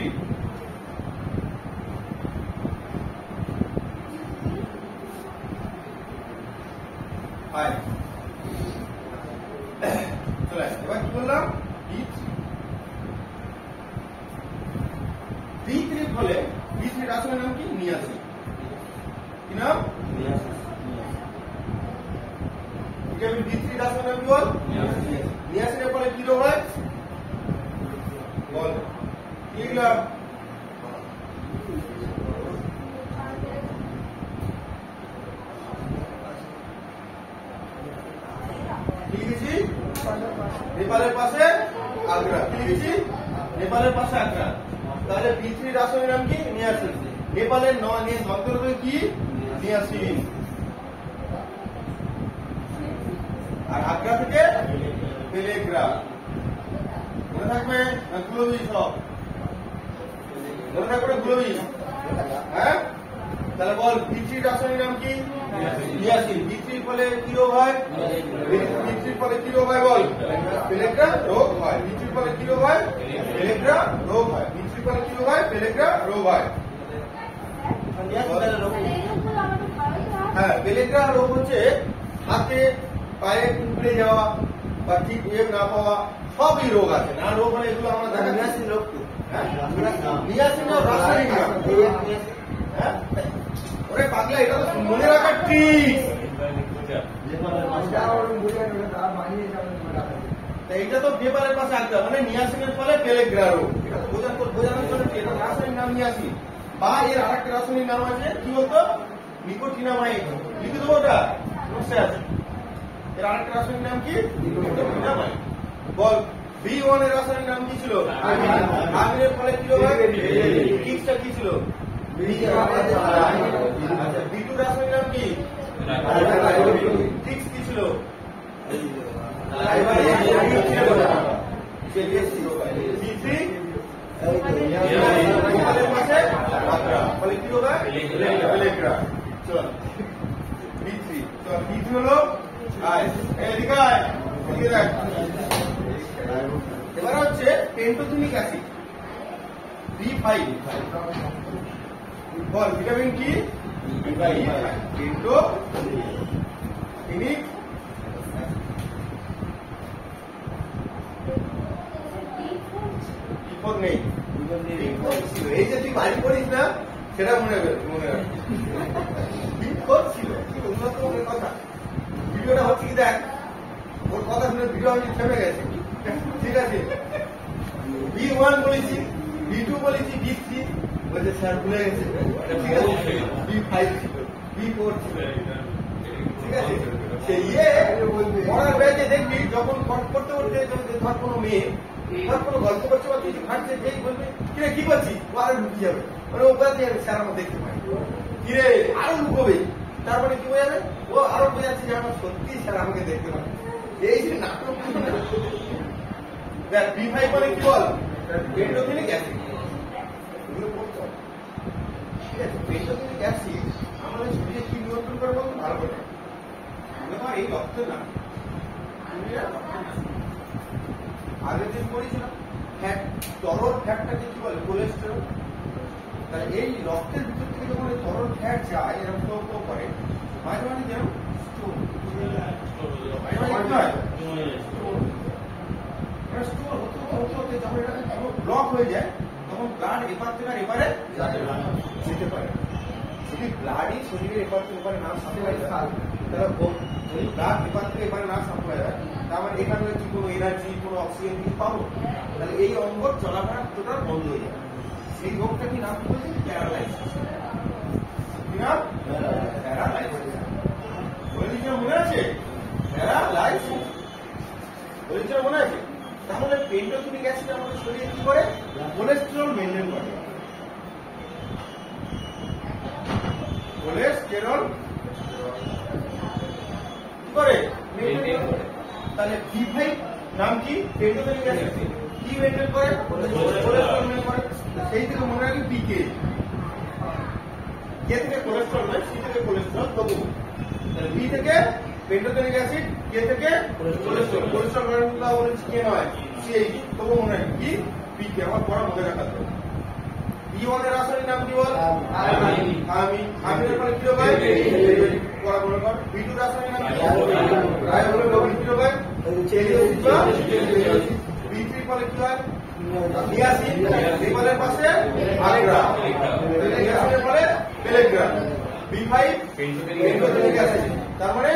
চলে এবার কি বললাম? B3 ফলে B3 রাসায়নিক নাম কি? নিয়াসিন। কি নাম? ভিটামিন B3 রাসায়নিক নাম কি বল? নিয়াসিনের ফলে কি রোগ হয়? বল কি লিখলাম? নেপালের পাশে আগ্রা। কি লিখেছি? নেপালের পাশে আগ্রা। তাহলে B3 রাসায়নিক নাম কি? নিয়াসিন। নেপালের যন্ত্রকে কি? নিয়াসিন। আর আগ্রা থেকে পেলেগ্রা। মনে থাকবে না? গ্লোবি সব মনে থাকবে? গ্লোবি। হ্যাঁ, তাহলে বল B3 রাসায়নিক নাম কি? নিয়াসিন। B3 ফলে কি রোগ হয়? B3 ফলে কি রোগ হয় বল? পেলেগ্রা রোগ হয়। B3 ফলে কি রোগ হয়? পেলেগ্রা রোগ হয়। B3 ফলে কি রোগ হয়? পেলেগ্রা রোগ হয়। হ্যাঁ, পেলেগ্রা রোগ হচ্ছে হাতে পায়ে কুঁকড়ে যাওয়া বা ঠিক না পাওয়া সবই রোগ আছে। না রোগ মানে এগুলো আমরা দেখা যাচ্ছে রোগ নিয়াসিন রাসায়নিক নাম। হ্যাঁ ওরে পাগলা, এটা তো মনে রাখার ট্রিক্স। এইটা তো পেপারের পাশে আনতে হবে, মানে নিয়াসিনের ফলে পেলেগ্রা রোগ। এটা তো বোঝানোর জন্য এটা রাসায়নিক নাম নিয়াসিন, বা এর আরেকটা রাসায়নিক নাম আছে কি বলতো, নিকোটিনামাইড। লিখে দেবো ওটা, সমস্যা আছে। এর আরেকটা রাসায়নিক নাম কি, নিকোটিনামাইড। বল B1 এর রাসায়নিক নাম কি ছিল? আমিনের ফলে কি হবে? কিক্সটা কি ছিল? আচ্ছা B2 রাসায়নিক নাম কি? কিক্স কি ছিল? B3 ফলে কি হবে? পেলেগ্রা। চল B3 হলো এবার হচ্ছে পেন্টোথেনিক অ্যাসিড B5। বল ভিটামিন কি? পেন্টোথেনিক নেই। এই যে তুই বাড়ি করিস না, সেটা মনে ছিল উন্নত কথা। ভিডিওটা হচ্ছে কি দেখ, ওর কথা শুনে ভিডিও আমি থেমে গেছে। ঠিক আছে, B1 বলেছি, B2 বলেছি, B3 বলছে স্যার ভুলে গেছে। ঠিক আছে, B5 ছিল, B4 ছিল। ঠিক আছে, সেই পড়ার ব্যাগে দেখবি যখন করতে করতে ধর কোনো মেয়ে ধর কোনো গল্প করছে বা কিছু ঘাটছে, যেই বলবে কিরে কি করছি, ও আরো লুকিয়ে যাবে, মানে ও বেড়াতে যাবে, স্যার আমার দেখতে পাই, কিরে আরো লুকোবে। তারপরে কি বোঝাবে, ও আরো বোঝাচ্ছে যে আমার সত্যি স্যার আমাকে দেখতে পাবে। এই যে নাটক দেখ, B5 মানে কি বল, পেন্টোথেনিক অ্যাসিড। এগুলো বলতে হবে। ঠিক আছে, পেন্টোথেনিক অ্যাসিড আমাদের শরীরে কি নিয়ন্ত্রণ করে বলতে ভালো করে এই রক্ত না, আগের দিন পড়েছিলাম ফ্যাট, তরল ফ্যাটটাকে কি বলে, কোলেস্টেরল। তাহলে এই রক্তের ভিতর থেকে যখন তরল ফ্যাট যায় এরকম ফ্লো করে, মাঝে মাঝে যেন ব্লক হয়ে যায়, তখন ব্লাড এপার থেকে এপারে যেতে পারে। যদি ব্লাডই শরীরের এপার থেকে এপারে না সাপ্লাই হয়, তাহলে ব্লাড এপার থেকে এপারে না সাপ্লাই হয়, তার মানে এখানে কি কোনো এনার্জি, কোনো অক্সিজেন কিছু পাবো, তাহলে এই অঙ্গ চলাফেরা টোটাল বন্ধ হয়ে যায়। সেই রোগটা কি নাম বলছে, প্যারালাইসিস। কি নাম? প্যারালাইসিস। বলেছিলাম মনে আছে? প্যারালাইসিস বলেছিলাম মনে আছে? তাহলে পেন্টোথেনিক অ্যাসিড আমাদের শরীরে কি করে, কোলেস্টেরল মেনটেন করে। কোলেস্টেরল কি করে, মেনটেন করে। তাহলে B5 নাম কি, পেন্টোথেনিক অ্যাসিড, কি মেনটেন করে, কোলেস্টেরল মেনটেন করে। সেই থেকে মনে রাখি পিকে, কে থেকে কোলেস্টেরল নয়, সি থেকে কোলেস্টেরল তবু। তাহলে বি থেকে পেন্টোথেনিক অ্যাসিড, কে থেকে কোলেস্টেরল। কোলেস্টেরল মানে বলেছি কে নয়, সেই তবু মনে রাখি কি, পিকে। আমার পড়া মনে রাখা তো। B1 এর রাসায়নিক নাম কি বল, আমিনের ফলে কি হবে, পড়া মনে কর। B2 রাসায়নিক নাম কি, রাইবোফ্লাভিন কি হবে, B3 ফলে কি হয়, নিয়াসিন, লিভারের পাশে আগ্রা, নিয়াসিনের ফলে পেলেগ্রা। B5 পেন্টোথেনিক অ্যাসিড, তার মানে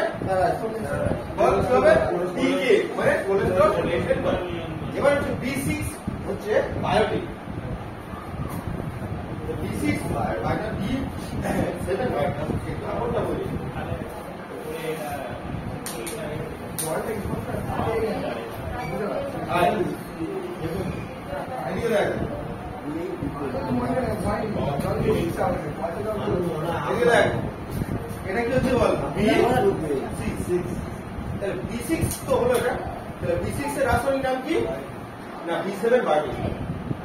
বল কি হবে, পিকে মানে কোলেস্টেরল মেনটেন করে। এবার হচ্ছে B6 হচ্ছে বায়োটিক। B6 বায়োটা B7 বায়োটা কাপড়টা বলি এটা কি হচ্ছে বল, B6 তো হলো এটা। তাহলে B6 এর রাসায়নিক নাম কি, না B7 বায়োটিক।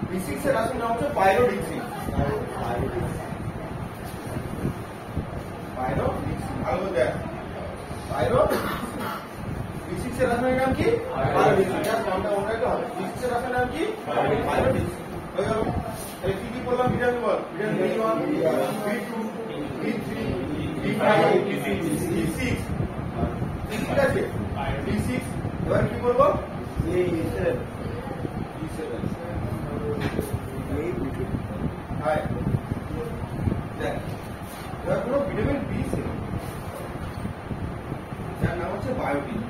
B6 এর রাসায়নিক নাম হচ্ছে পাইরোডিক্সিন। ভালো দেখ, B6 এর রাসায়নিক নাম কি, পাইরোডিক্সিন। নামটা মনে রাখতে হবে। B6 এর রাসায়নিক নাম কি, পাইরোডিক্সিন। হয়ে গেল। তাহলে কি কি বললাম, ভিটামিন বল, vitamin B1, B2, B3, B5, B6। ঠিক আছে। B6 এবার কি করবো এবার কোনো ভিটামিন বি ছিল যার নাম হচ্ছে বায়োটিন।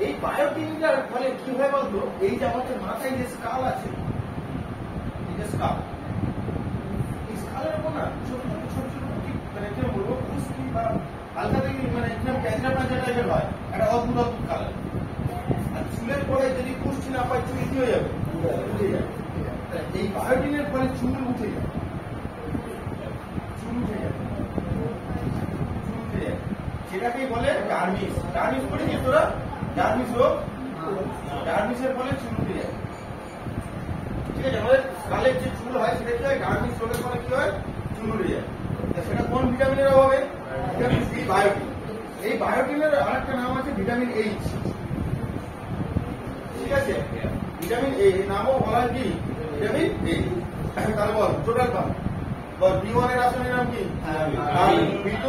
এই বায়োটিনটার ফলে কি হয় বলতো, এই যে আমাদের মাথায় যে স্কাল আছে, এই যে স্কাল, এই স্কালের উপর না ছোট ছোট ছোট মানে কি বলবো কুস্তি বা হালকা থেকে মানে একদম ক্যান্সার পাঁচা টাইপের হয়, একটা অদ্ভুত অদ্ভুত কালার। আর চুলের পরে যদি পুষ্টি না পায় চুল কি হয়ে যাবে, উঠে যাবে। এই বায়োটিনের ফলে চুল উঠে যাবে, চুল উঠে যাবে, চুল উঠে যাবে। সেটাকেই বলে ডার্মিস। ডার্মিস পড়েছিস তোরা? ডার্মিস রোগ, ডার্মিসের ফলে চুল উঠে যায়। ঠিক আছে, আমাদের স্কালের যে চুল হয় সেটা কি হয়, ডার্মিস রোগের ফলে কি হয়, চুল উঠে যায়। সেটা কোন ভিটামিনের অভাবে? Vitamin B, biotin. এই বায়োটিনের আরেকটা নাম আছে ভিটামিন এইচ। ঠিক আছে, ভিটামিন এ নামও বলা হয় কি, ভিটামিন এ। তাহলে বল টোটাল পান বল। B1 এর রাসায়নিক নাম কি? B2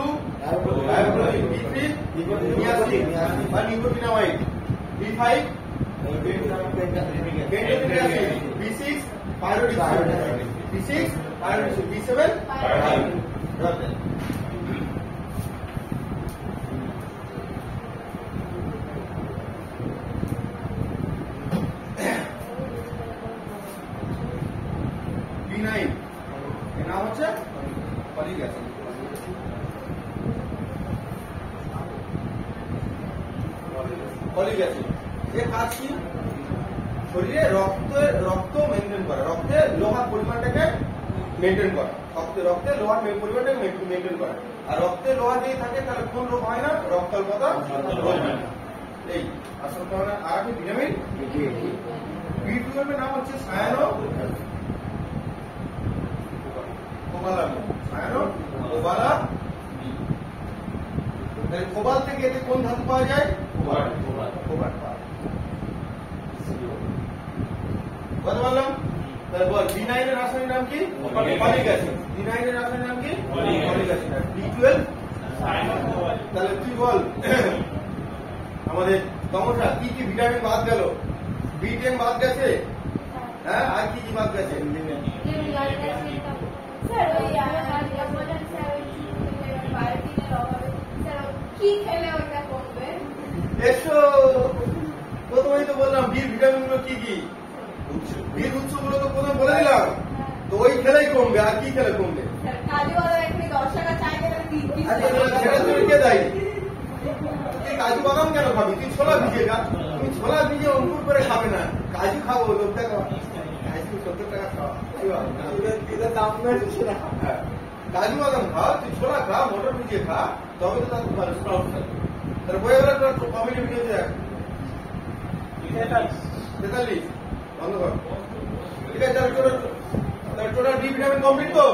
বায়োপ্রোটিন, B3 নিয়াসিন বা nicotinamide, B5 benzoic acid, B6 pyridoxide, B6 pyridoxide, B7 pyridoxide. B9 এর নাম হচ্ছে ফলিক অ্যাসিড। ফলিক অ্যাসিড এর কাজ কি? শরীরে রক্ত মেনটেন করা, রক্তে লোহার পরিমাণটাকে মেনটেন করা, রক্তে লোহার পরিমাণটাকে মেনটেন করা। আর রক্তে লোহা যদি থাকে তাহলে কোন রোগ হয় না, রক্তাল্পতা রোগ হয় না। এই আসল কারণে। আর কি ভিটামিন B12 এর নাম হচ্ছে সায়ানো কোবাল থেকে এতে কোন ধাতু পাওয়া যায়? কোবাল্ট পাওয়া যায়। বলতে পারলাম? তারপর B9 এর রাসায়নিক নাম কি? Folic acid. B9 এর রাসায়নিক নাম কি? Folic acid. B12 তাহলে তুই বল আমাদের তমসা কি কি ভিটামিন বাদ গেল? B10 বাদ গেছে, হ্যাঁ, আর কি কি বাদ গেছে? এসো, প্রথমেই তো বললাম বীর ভিটামিন গুলো কি কি, বীর উৎস গুলো তো প্রথমে বলে দিলাম। তো ওই খেলেই কমবে, আর কি খেলে কমবে? সেটা তুমি কে দেয়? কাজু বাদাম কেন খাবি? তুই ছোলা ভিজে খা। তুমি ছোলা ভিজে অঙ্কুর করে খাবে না, কাজু খাবো, লোকটা খাওয়া 70 টাকা খাওয়া, কাজু বাদাম খাও, তুই ছোলা খা, মটর ভিজিয়ে খা, তবে তো তার স্প্রাউট থাকবে। তাহলে বই এবার কমেডি ভিডিও দেখ 43 বন্ধ কর। ঠিক আছে, তাহলে টোটাল বি ভিটামিন কমপ্লিট তো।